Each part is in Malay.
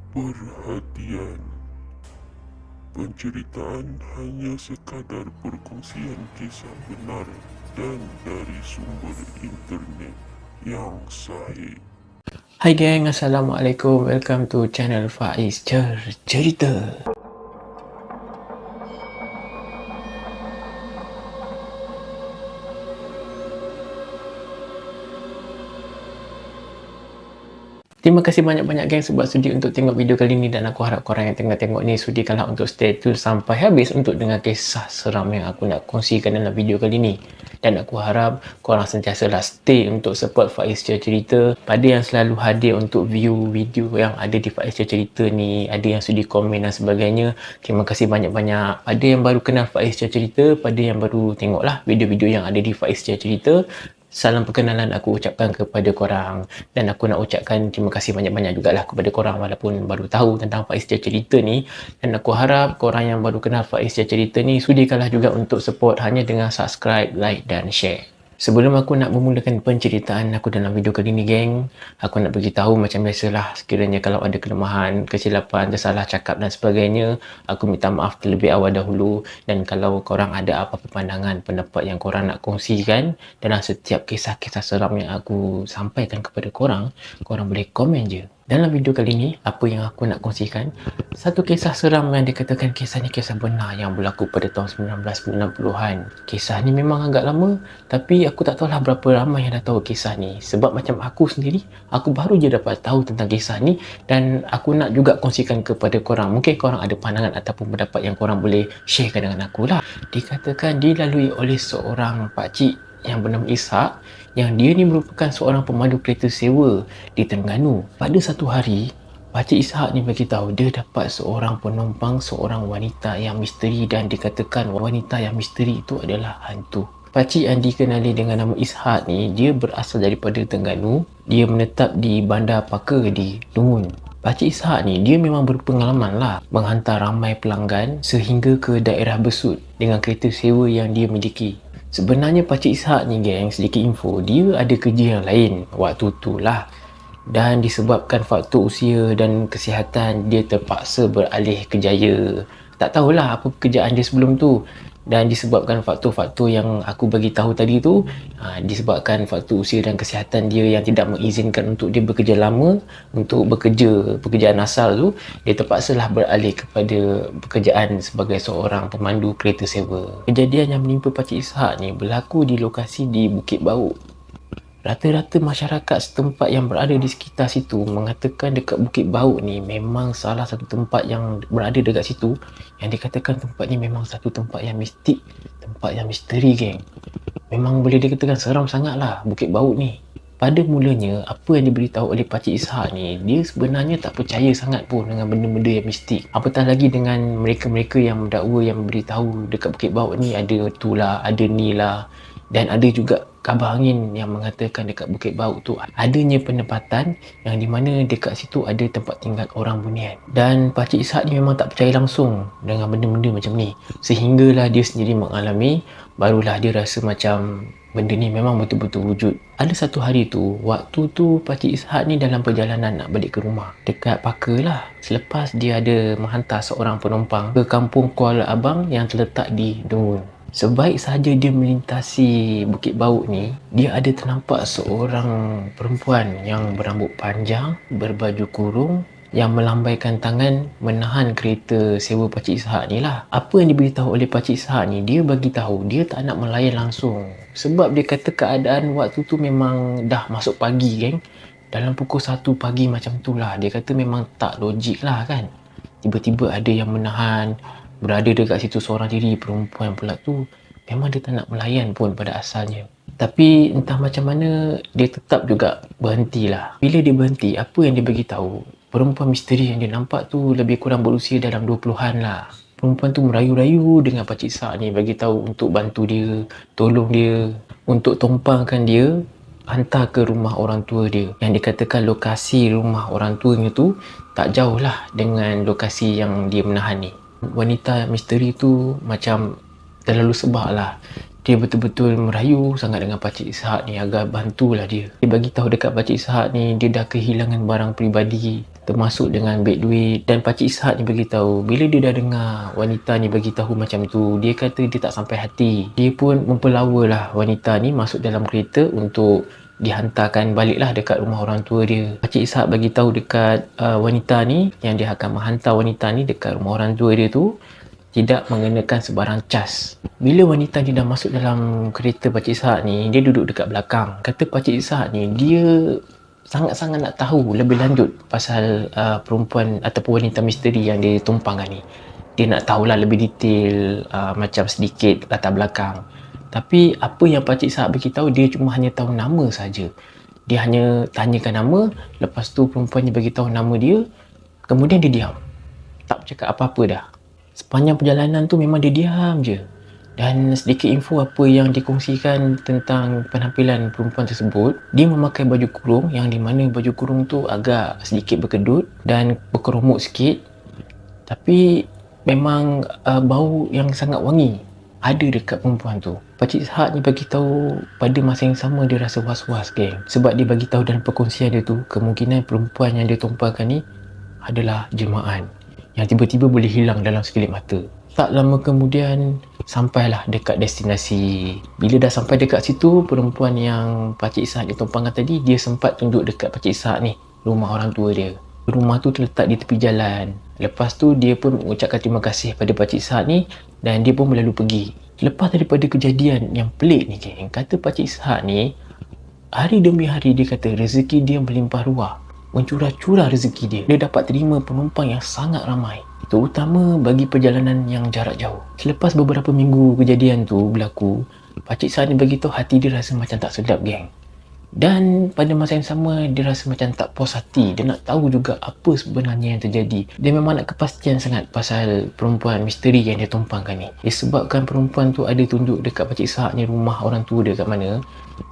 Perhatian, penceritaan hanya sekadar perkongsian kisah benar dan dari sumber internet yang sahih. Hai geng, Assalamualaikum. Welcome to channel Faiz Cerita. Terima kasih banyak-banyak geng sebab sudi untuk tengok video kali ni, dan aku harap korang yang tengah tengok ni sudikanlah untuk stay tune sampai habis untuk dengar kisah seram yang aku nak kongsikan dalam video kali ni. Dan aku harap korang sentiasalah stay untuk support Faiz Cerita. Pada yang selalu hadir untuk view video yang ada di Faiz Cerita ni, ada yang sudi komen dan sebagainya, terima kasih banyak-banyak. Pada yang baru kenal Faiz Cerita, pada yang baru tengoklah video-video yang ada di Faiz Cerita, salam perkenalan aku ucapkan kepada korang, dan aku nak ucapkan terima kasih banyak-banyak jugalah kepada korang walaupun baru tahu tentang Faiz Cerita ni. Dan aku harap korang yang baru kenal Faiz Cerita ni sudikanlah juga untuk support hanya dengan subscribe, like dan share. Sebelum aku nak memulakan penceritaan aku dalam video kali ni geng, aku nak beritahu macam biasalah, sekiranya kalau ada kelemahan, kesilapan, tersalah cakap dan sebagainya, aku minta maaf terlebih awal dahulu. Dan kalau korang ada apa-apa pandangan, pendapat yang korang nak kongsikan dalam setiap kisah-kisah seram yang aku sampaikan kepada korang, korang boleh komen je. Dalam video kali ni, apa yang aku nak kongsikan, satu kisah seram yang dikatakan kisahnya kisah benar yang berlaku pada tahun 1990-an. Kisah ni memang agak lama, tapi aku tak tahulah berapa ramai yang dah tahu kisah ni. Sebab macam aku sendiri, aku baru je dapat tahu tentang kisah ni, dan aku nak juga kongsikan kepada korang. Mungkin korang ada pandangan ataupun pendapat yang korang boleh sharekan dengan aku lah. Dikatakan dilalui oleh seorang pakcik yang bernama Ishak, yang dia ni merupakan seorang pemandu kereta sewa di Terengganu. Pada satu hari, Pakcik Ishak ni bagi tahu dia dapat seorang penumpang, seorang wanita yang misteri, dan dikatakan wanita yang misteri itu adalah hantu. Pakcik yang dikenali dengan nama Ishak ni, dia berasal daripada Terengganu. Dia menetap di Bandar Paka di Lungun. Pakcik Ishak ni dia memang berpengalaman lah menghantar ramai pelanggan sehingga ke daerah Besut dengan kereta sewa yang dia miliki. Sebenarnya Pakcik Ishak ni geng, sedikit info, dia ada kerja yang lain waktu tu lah. Dan disebabkan faktor usia dan kesihatan, dia terpaksa beralih kerjaya. Tak tahulah apa pekerjaan dia sebelum tu. Dan disebabkan faktor-faktor yang aku bagi tahu tadi tu, disebabkan faktor usia dan kesihatan dia yang tidak mengizinkan untuk dia bekerja lama, untuk bekerja pekerjaan asal tu, dia terpaksalah beralih kepada pekerjaan sebagai seorang pemandu kereta sewa. Kejadian yang menimpa Pakcik Ishak ni berlaku di lokasi di Bukit Bauk. Rata-rata masyarakat setempat yang berada di sekitar situ mengatakan dekat Bukit Bauk ni memang salah satu tempat yang berada dekat situ yang dikatakan tempat ni memang satu tempat yang mistik, tempat yang misteri geng. Memang boleh dikatakan seram sangat lah Bukit Bauk ni. Pada mulanya, apa yang diberitahu oleh Pakcik Ishak ni, dia sebenarnya tak percaya sangat pun dengan benda-benda yang mistik. Apatah lagi dengan mereka-mereka yang mendakwa, yang beritahu dekat Bukit Bauk ni ada tu lah, ada ni lah. Dan ada juga kabar angin yang mengatakan dekat Bukit Bauk tu adanya penempatan yang di mana dekat situ ada tempat tinggal orang bunian. Dan Pakcik Ishak ni memang tak percaya langsung dengan benda-benda macam ni. Sehinggalah dia sendiri mengalami, barulah dia rasa macam benda ni memang betul-betul wujud. Ada satu hari tu, waktu tu Pakcik Ishak ni dalam perjalanan nak balik ke rumah dekat Paka lah, selepas dia ada menghantar seorang penumpang ke kampung Kuala Abang yang terletak di Dungun. Sebaik sahaja dia melintasi Bukit Bauk ni, dia ada ternampak seorang perempuan yang berambut panjang, berbaju kurung, yang melambaikan tangan menahan kereta sewa Pakcik Ishak ni lah. Apa yang diberitahu oleh Pakcik Ishak ni, dia bagi tahu dia tak nak melayan langsung. Sebab dia kata keadaan waktu tu memang dah masuk pagi geng. Dalam pukul 1 pagi macam tu lah. Dia kata memang tak logik lah kan. Tiba-tiba ada yang menahan, berada dekat situ seorang diri, perempuan pula tu. Memang dia tak nak melayan pun pada asalnya. Tapi entah macam mana, dia tetap juga berhentilah. Bila dia berhenti, apa yang dia bagi tahu, perempuan misteri yang dia nampak tu lebih kurang berusia dalam 20-an lah. Perempuan tu merayu-rayu dengan Pakcik Ishak ni, bagi tahu untuk bantu dia, tolong dia, untuk tumpangkan dia, hantar ke rumah orang tua dia. Yang dikatakan lokasi rumah orang tuanya tu tak jauh lah dengan lokasi yang dia menahan ni. Wanita misteri tu macam terlalu sebab lah. Dia betul-betul merayu sangat dengan Pakcik Ishak ni agar bantulah dia. Dia bagi tahu dekat Pakcik Ishak ni dia dah kehilangan barang peribadi termasuk dengan beg duit. Dan Pakcik Ishak ni beritahu, bila dia dah dengar wanita ni beritahu macam tu, dia kata dia tak sampai hati. Dia pun mempelawalah wanita ni masuk dalam kereta untuk dihantarkan baliklah dekat rumah orang tua dia. Pakcik Ishak bagi tahu dekat wanita ni yang dia akan menghantar wanita ni dekat rumah orang tua dia tu tidak mengenakan sebarang cas. Bila wanita ni dah masuk dalam kereta Pakcik Ishak ni, dia duduk dekat belakang. Kata Pakcik Ishak ni, dia sangat-sangat nak tahu lebih lanjut pasal perempuan ataupun wanita misteri yang dia tumpangkan ni. Dia nak tahulah lebih detail, macam sedikit latar belakang. Tapi apa yang Pakcik Ishak beritahu, dia cuma hanya tahu nama saja. Dia hanya tanyakan nama, lepas tu perempuan ni beritahu nama dia, kemudian dia diam. Tak bercakap apa-apa dah. Sepanjang perjalanan tu memang dia diam je. Dan sedikit info apa yang dikongsikan tentang penampilan perempuan tersebut, dia memakai baju kurung yang di mana baju kurung tu agak sedikit berkedut dan berkerumuk sikit. Tapi memang bau yang sangat wangi ada dekat perempuan tu. Pakcik Ishak ni bagi tahu pada masa yang sama dia rasa was-was, geng. Sebab dia bagi tahu dalam perkongsian dia tu, kemungkinan perempuan yang dia tumpahkan ni adalah jemaah yang tiba-tiba boleh hilang dalam sekelip mata. Tak lama kemudian sampailah dekat destinasi. Bila dah sampai dekat situ, perempuan yang Pakcik Ishak dia tumpangkan tadi, dia sempat tunjuk dekat Pakcik Ishak ni rumah orang tua dia. Rumah tu terletak di tepi jalan. Lepas tu dia pun mengucapkan terima kasih pada Pakcik Ishak ni dan dia pun berlalu pergi. Lepas daripada kejadian yang pelik ni, geng, kata Pakcik Ishak ni, hari demi hari dia kata rezeki dia melimpah ruah, mencurah-curah rezeki dia. Dia dapat terima penumpang yang sangat ramai, terutama bagi perjalanan yang jarak jauh. Selepas beberapa minggu kejadian tu berlaku, Pakcik Ishak ni beritahu hati dia rasa macam tak sedap, geng. Dan pada masa yang sama, dia rasa macam tak puas hati. Dia nak tahu juga apa sebenarnya yang terjadi. Dia memang nak kepastian sangat pasal perempuan misteri yang dia tumpangkan ni. Disebabkan perempuan tu ada tunjuk dekat Pakcik Ishak ni rumah orang tua dia kat mana.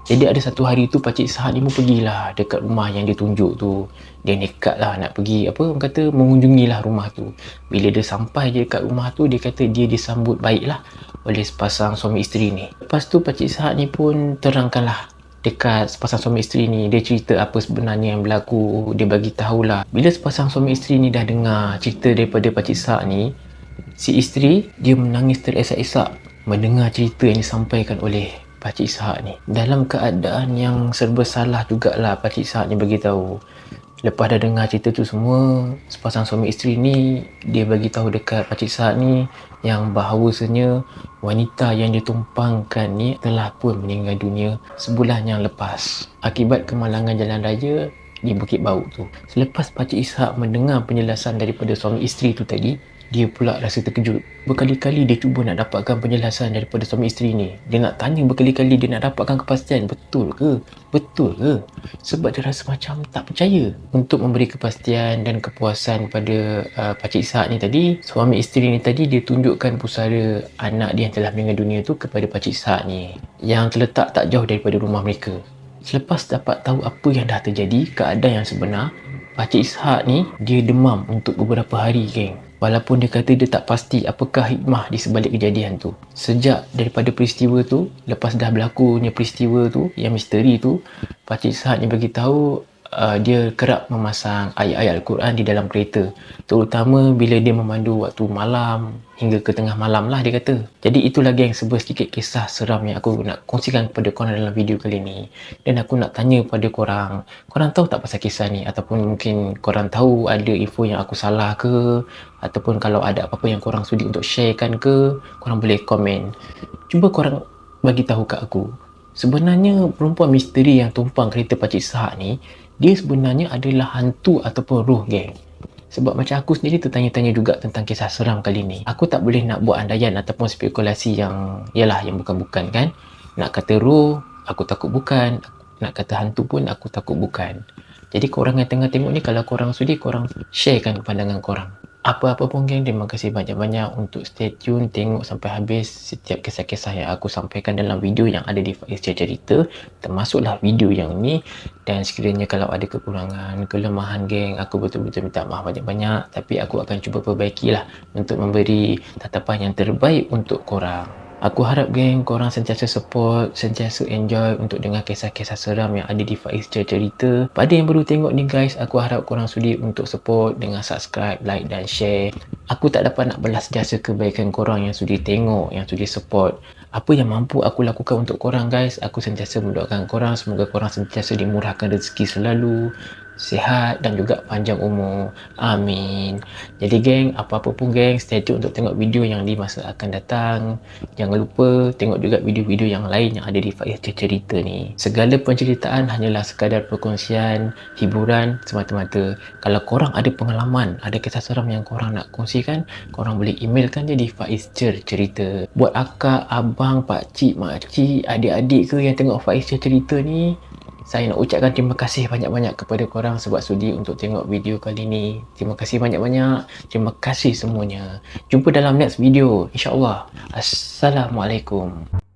Jadi ada satu hari tu Pakcik Ishak ni pun pergilah dekat rumah yang dia tunjuk tu. Dia nekat lah nak pergi, orang kata mengunjungilah rumah tu. Bila dia sampai je dekat rumah tu, dia kata dia disambut baiklah oleh sepasang suami isteri ni. Lepas tu Pakcik Ishak ni pun terangkanlah dekat sepasang suami isteri ni. Dia cerita apa sebenarnya yang berlaku. Dia bagi tahulah. Bila sepasang suami isteri ni dah dengar cerita daripada Pakcik Ishak ni, si isteri dia menangis teresak-esak mendengar cerita yang disampaikan oleh Pakcik Ishak ni. Dalam keadaan yang serba salah jugalah Pakcik Ishak ni beritahu. Lepas dah dengar cerita tu semua, sepasang suami isteri ni dia bagi tahu dekat Pakcik Ishak ni yang bahawasanya wanita yang ditumpangkan ni telah pun meninggal dunia sebulan yang lepas akibat kemalangan jalan raya di Bukit Bauk tu. Selepas Pakcik Ishak mendengar penjelasan daripada suami isteri tu tadi, dia pula rasa terkejut. Berkali-kali dia cuba nak dapatkan penjelasan daripada suami isteri ni. Dia nak tanya berkali-kali, dia nak dapatkan kepastian betul ke? Betul ke? Sebab dia rasa macam tak percaya. Untuk memberi kepastian dan kepuasan pada Pakcik Ishak ni tadi, suami isteri ni tadi dia tunjukkan pusara anak dia yang telah meninggal dunia tu kepada Pakcik Ishak ni, yang terletak tak jauh daripada rumah mereka. Selepas dapat tahu apa yang dah terjadi, keadaan yang sebenar, Pakcik Ishak ni dia demam untuk beberapa hari, geng. Walaupun dia kata dia tak pasti apakah hikmah di sebalik kejadian tu. Sejak daripada peristiwa tu, lepas dah berlakunya peristiwa tu, yang misteri tu, Pakcik Ishak ni beritahu dia kerap memasang ayat-ayat Al-Quran di dalam kereta, terutama bila dia memandu waktu malam hingga ke tengah malam lah, dia kata. Jadi itulah geng, sebuah sedikit kisah seram yang aku nak kongsikan kepada korang dalam video kali ni. Dan aku nak tanya pada korang tahu tak pasal kisah ni? Ataupun mungkin korang tahu ada info yang aku salah ke? Ataupun kalau ada apa-apa yang korang sudi untuk sharekan ke, korang boleh komen. Cuba korang bagi tahu kat aku, sebenarnya perempuan misteri yang tumpang kereta Pakcik Ishak ni, dia sebenarnya adalah hantu ataupun roh, geng. Sebab macam aku sendiri tertanya-tanya juga tentang kisah seram kali ni. Aku tak boleh nak buat andaian ataupun spekulasi yang bukan-bukan kan. Nak kata roh, aku takut bukan. Nak kata hantu pun aku takut bukan. Jadi korang yang tengah tengok ni, kalau korang sudi, korang sharekan pandangan korang. Apa-apa pun, geng, terima kasih banyak-banyak untuk stay tune, tengok sampai habis setiap kisah-kisah yang aku sampaikan dalam video yang ada di Faiz Cerita, termasuklah video yang ni. Dan sekiranya kalau ada kekurangan, kelemahan, geng, aku betul-betul minta maaf banyak-banyak. Tapi aku akan cuba perbaikilah untuk memberi tatapan yang terbaik untuk korang. Aku harap geng korang sentiasa support, sentiasa enjoy untuk dengar kisah-kisah seram yang ada di Faiz Cerita. Pada yang baru tengok ni guys, aku harap korang sudi untuk support dengan subscribe, like dan share. Aku tak dapat nak balas jasa kebaikan korang yang sudi tengok, yang sudi support. Apa yang mampu aku lakukan untuk korang guys, aku sentiasa mendoakan korang, semoga korang sentiasa dimurahkan rezeki selalu, sihat dan juga panjang umur. Amin. Jadi geng, apa-apa pun geng, stay tune untuk tengok video yang di masa akan datang. Jangan lupa tengok juga video-video yang lain yang ada di Faiz Cerita ni. Segala penceritaan hanyalah sekadar perkongsian, hiburan semata-mata. Kalau korang ada pengalaman, ada kisah seram yang korang nak kongsikan, korang boleh emailkan je di Faiz Cerita. Buat akak, abang, pakcik, makcik, adik-adik ke yang tengok Faiz Cerita ni, saya nak ucapkan terima kasih banyak-banyak kepada korang sebab sudi untuk tengok video kali ni. Terima kasih banyak-banyak. Terima kasih semuanya. Jumpa dalam next video, insya-Allah. Assalamualaikum.